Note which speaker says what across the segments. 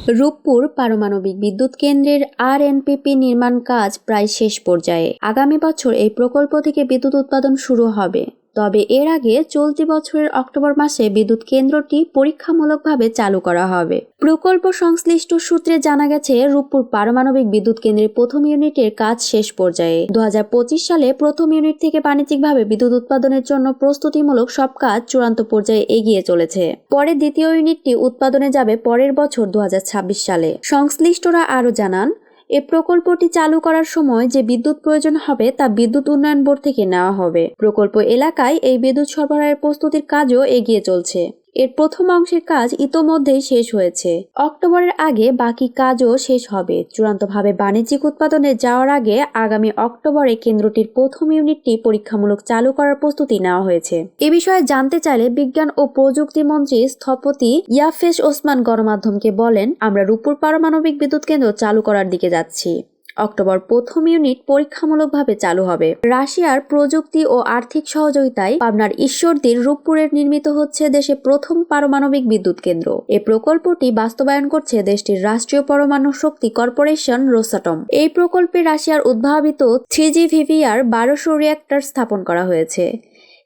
Speaker 1: রূপপুর পারমাণবিক বিদ্যুৎ কেন্দ্রের আরএনপিপি নির্মাণ কাজ প্রায় শেষ পর্যায়ে। আগামী বছর এই প্রকল্প থেকে বিদ্যুৎ উৎপাদন শুরু হবে। তবে এর আগে চলতি বছরের অক্টোবর মাসে বিদ্যুৎ কেন্দ্রটি পরীক্ষামূলকভাবে চালু করা হবে। প্রকল্প সংশ্লিষ্ট সূত্রে জানা গেছে, রূপপুর পারমাণবিক বিদ্যুৎ কেন্দ্রের প্রথম ইউনিটের কাজ শেষ পর্যায়ে। 2025 সালে প্রথম ইউনিট থেকে বাণিজ্যিকভাবে বিদ্যুৎ উৎপাদনের জন্য প্রস্তুতিমূলক সব কাজ চূড়ান্ত পর্যায়ে এগিয়ে চলেছে। পরে দ্বিতীয় ইউনিটটি উৎপাদনে যাবে পরের বছর 2026 সালে। সংশ্লিষ্টরা আরও জানান, এ প্রকল্পটি চালু করার সময় যে বিদ্যুৎ প্রয়োজন হবে তা বিদ্যুৎ উন্নয়ন বোর্ড থেকে নেওয়া হবে। প্রকল্প এলাকায় এই বিদ্যুৎ সরবরাহের প্রস্তুতির কাজও এগিয়ে চলছে। এর প্রথম অংশের কাজ ইতোমধ্যেই শেষ হয়েছে। অক্টোবরের আগে বাকি কাজও শেষ হবে। চূড়ান্তভাবে বাণিজ্যিক উৎপাদনে যাওয়ার আগে আগামী অক্টোবরে কেন্দ্রটির প্রথম ইউনিটটি পরীক্ষামূলক চালু করার প্রস্তুতি নেওয়া হয়েছে। এ বিষয়ে জানতে চাইলে বিজ্ঞান ও প্রযুক্তি মন্ত্রী স্থপতি ইয়াফেস ওসমান গণমাধ্যমকে বলেন, আমরা রূপপুর পারমাণবিক বিদ্যুৎ কেন্দ্র চালু করার দিকে যাচ্ছি। অক্টোবর প্রথম ইউনিট পরীক্ষামূলকভাবে চালু হবে। রাশিয়ার প্রযুক্তি ও আর্থিক সহযোগিতায় পাবনার ঈশ্বরদীর রূপপুরে নির্মিত হচ্ছে দেশে প্রথম পারমাণবিক বিদ্যুৎ কেন্দ্র। এ প্রকল্পটি বাস্তবায়ন করছে দেশটির রাষ্ট্রীয় পরমাণু শক্তি কর্পোরেশন রোসাটম। এই প্রকল্পে রাশিয়ার উদ্ভাবিত 3GVVR 1200 রিঅ্যাক্টর স্থাপন করা হয়েছে।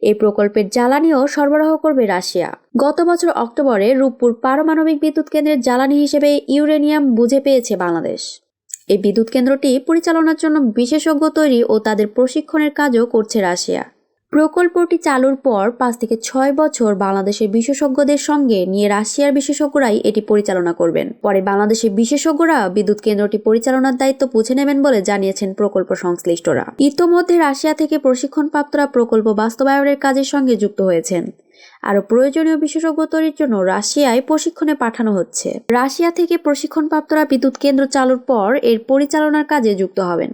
Speaker 1: এই প্রকল্পের জ্বালানিও সরবরাহ করবে রাশিয়া। গত বছর অক্টোবরে রূপপুর পারমাণবিক বিদ্যুৎ কেন্দ্রের জ্বালানি হিসেবে ইউরেনিয়াম বুঝে পেয়েছে বাংলাদেশ। এই বিদ্যুৎ কেন্দ্রটি পরিচালনার জন্য বিশেষজ্ঞ তৈরি ও তাদের প্রশিক্ষণের কাজও করছে রাশিয়া। প্রকল্পটি চালুর পর 5 থেকে 6 বছর বাংলাদেশের বিশেষজ্ঞদের সঙ্গে নিয়ে রাশিয়ার বিশেষজ্ঞরাই এটি পরিচালনা করবেন। পরে বাংলাদেশের বিশেষজ্ঞরা বিদ্যুৎ কেন্দ্রটি পরিচালনার দায়িত্ব বুঝে নেবেন বলে জানিয়েছেন প্রকল্প সংশ্লিষ্টরা। ইতোমধ্যে রাশিয়া থেকে প্রশিক্ষণপ্রাপ্তরা প্রকল্প বাস্তবায়নের কাজের সঙ্গে যুক্ত হয়েছেন। আরও প্রয়োজনীয় বিশেষজ্ঞ তৈরির জন্য রাশিয়ায় প্রশিক্ষণে পাঠানো হচ্ছে। রাশিয়া থেকে প্রশিক্ষণপ্রাপ্তরা বিদ্যুৎ কেন্দ্র চালুর পর এর পরিচালনার কাজে যুক্ত হবেন।